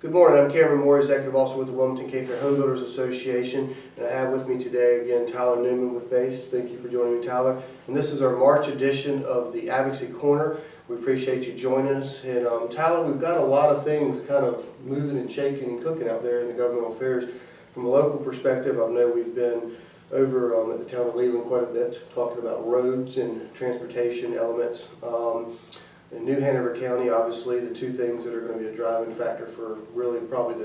Good morning, I'm Cameron Moore, Executive Officer with the Wilmington-Cape Home Builders Association, and I have with me today again Tyler Newman with BASE. Thank you for joining me, Tyler. And this is our March edition of the Advocacy Corner. We appreciate you joining us. And Tyler, we've got a lot of things kind of moving and shaking and cooking out there in the governmental affairs. From a local perspective, I know we've been over at the town of Leland quite a bit, talking about roads and transportation elements. In New Hanover County, obviously, the two things that are going to be a driving factor for really probably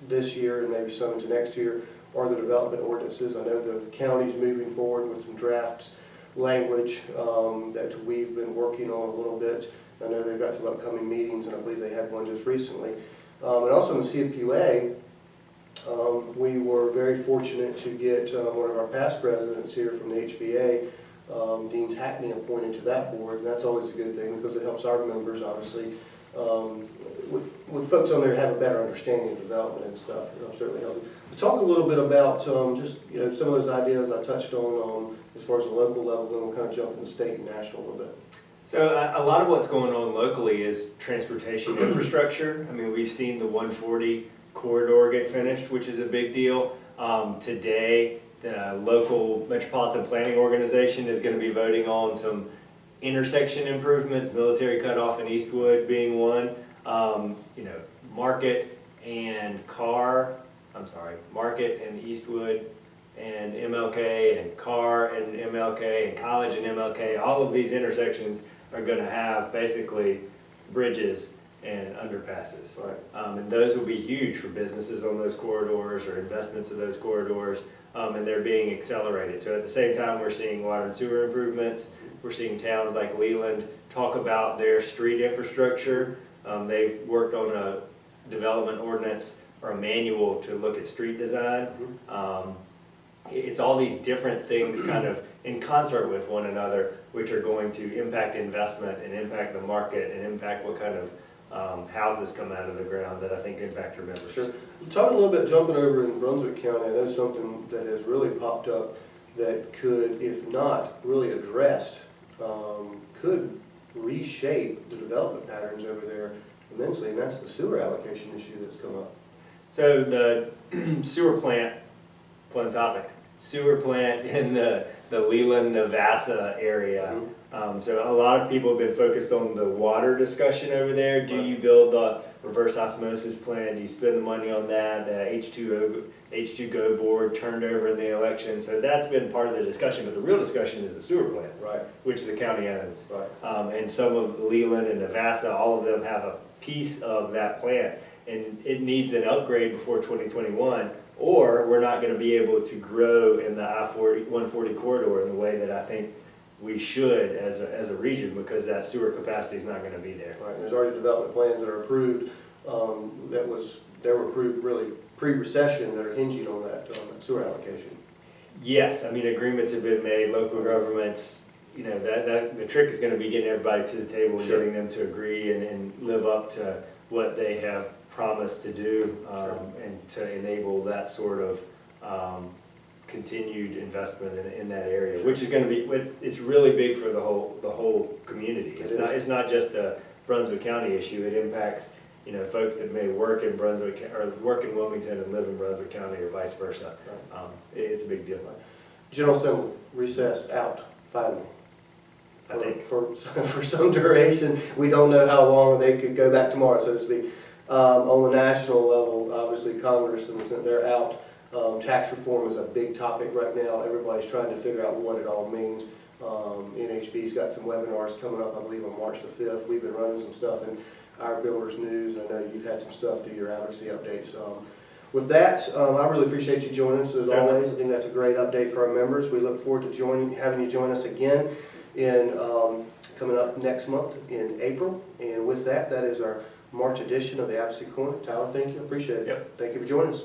this year and maybe some into next year are the development ordinances. I know the county's moving forward with some drafts language that we've been working on a little bit. I know they've got some upcoming meetings, and I believe they had one just recently. And also in the CFQA, we were very fortunate to get one of our past presidents here from the HBA, Dean Hackney, appointed to that board, and that's always a good thing because it helps our members, obviously, with folks on there to have a better understanding of development and stuff. It'll certainly help. Talk a little bit about just some of those ideas I touched on as far as the local level, then we'll kind of jump into state and national a little bit. So a lot of what's going on locally is transportation infrastructure. I mean, we've seen the 140 corridor get finished, which is a big deal. Today, the local metropolitan planning organization is going to be voting on some intersection improvements, military cutoff in Eastwood being one. Market and Eastwood and MLK and Carr and MLK and College and MLK. All of these intersections are going to have basically bridges and underpasses. Right. And those will be huge for businesses on those corridors or investments in those corridors. And they're being accelerated. So at the same time, we're seeing water and sewer improvements. We're seeing towns like Leland talk about their street infrastructure. They've worked on a development ordinance or a manual to look at street design. It's all these different things kind of in concert with one another, which are going to impact investment and impact the market and impact what kind of houses come out of the ground that I think impact your members. Sure. Talk a little bit, jumping over in Brunswick County, I know something that has really popped up that could, if not really addressed, could reshape the development patterns over there immensely, and that's the sewer allocation issue that's come up. So the sewer plant, fun topic, sewer plant in the Leland, Navassa area. So a lot of people have been focused on the water discussion over there. Do you build the reverse osmosis plant? Do you spend the money on that? The H2Go board turned over in the election. So that's been part of the discussion, but the real discussion is the sewer plant, Right. which the county owns. Right. And some of Leland and Navassa, all of them have a piece of that plant, and it needs an upgrade before 2021, or we're not going to be able to grow in the I-140 corridor in the way that I think we should as a region, because that sewer capacity is not going to be there. Right. There's already development plans that are approved that were approved really pre-recession that are hinging on that sewer allocation. Yes, I mean, agreements have been made, local governments, that the trick is going to be getting everybody to the table and Sure. getting them to agree and live up to what they have promised to do, Sure. and to enable that sort of continued investment in that area, which is going to be, it's really big for the whole community. It's not just a Brunswick County issue. It impacts folks that may work in Brunswick or work in Wilmington and live in Brunswick County, or vice versa. Right. It's a big deal. General Assembly recessed out finally. I think for some duration. We don't know how long. They could go back tomorrow, so to speak. On the national level, obviously Congress and the Senate, they're out. Tax reform is a big topic right now. Everybody's trying to figure out what it all means. NHB's got some webinars coming up, I believe, on March the 5th. We've been running some stuff in our Builders News, and I know you've had some stuff through your advocacy updates. With that, I really appreciate you joining us as always. I think that's a great update for our members. We look forward to having you join us again in coming up next month in April. And with that, that is our March edition of the Advocacy Corner. Tyler, thank you. Appreciate it. Yep. Thank you for joining us.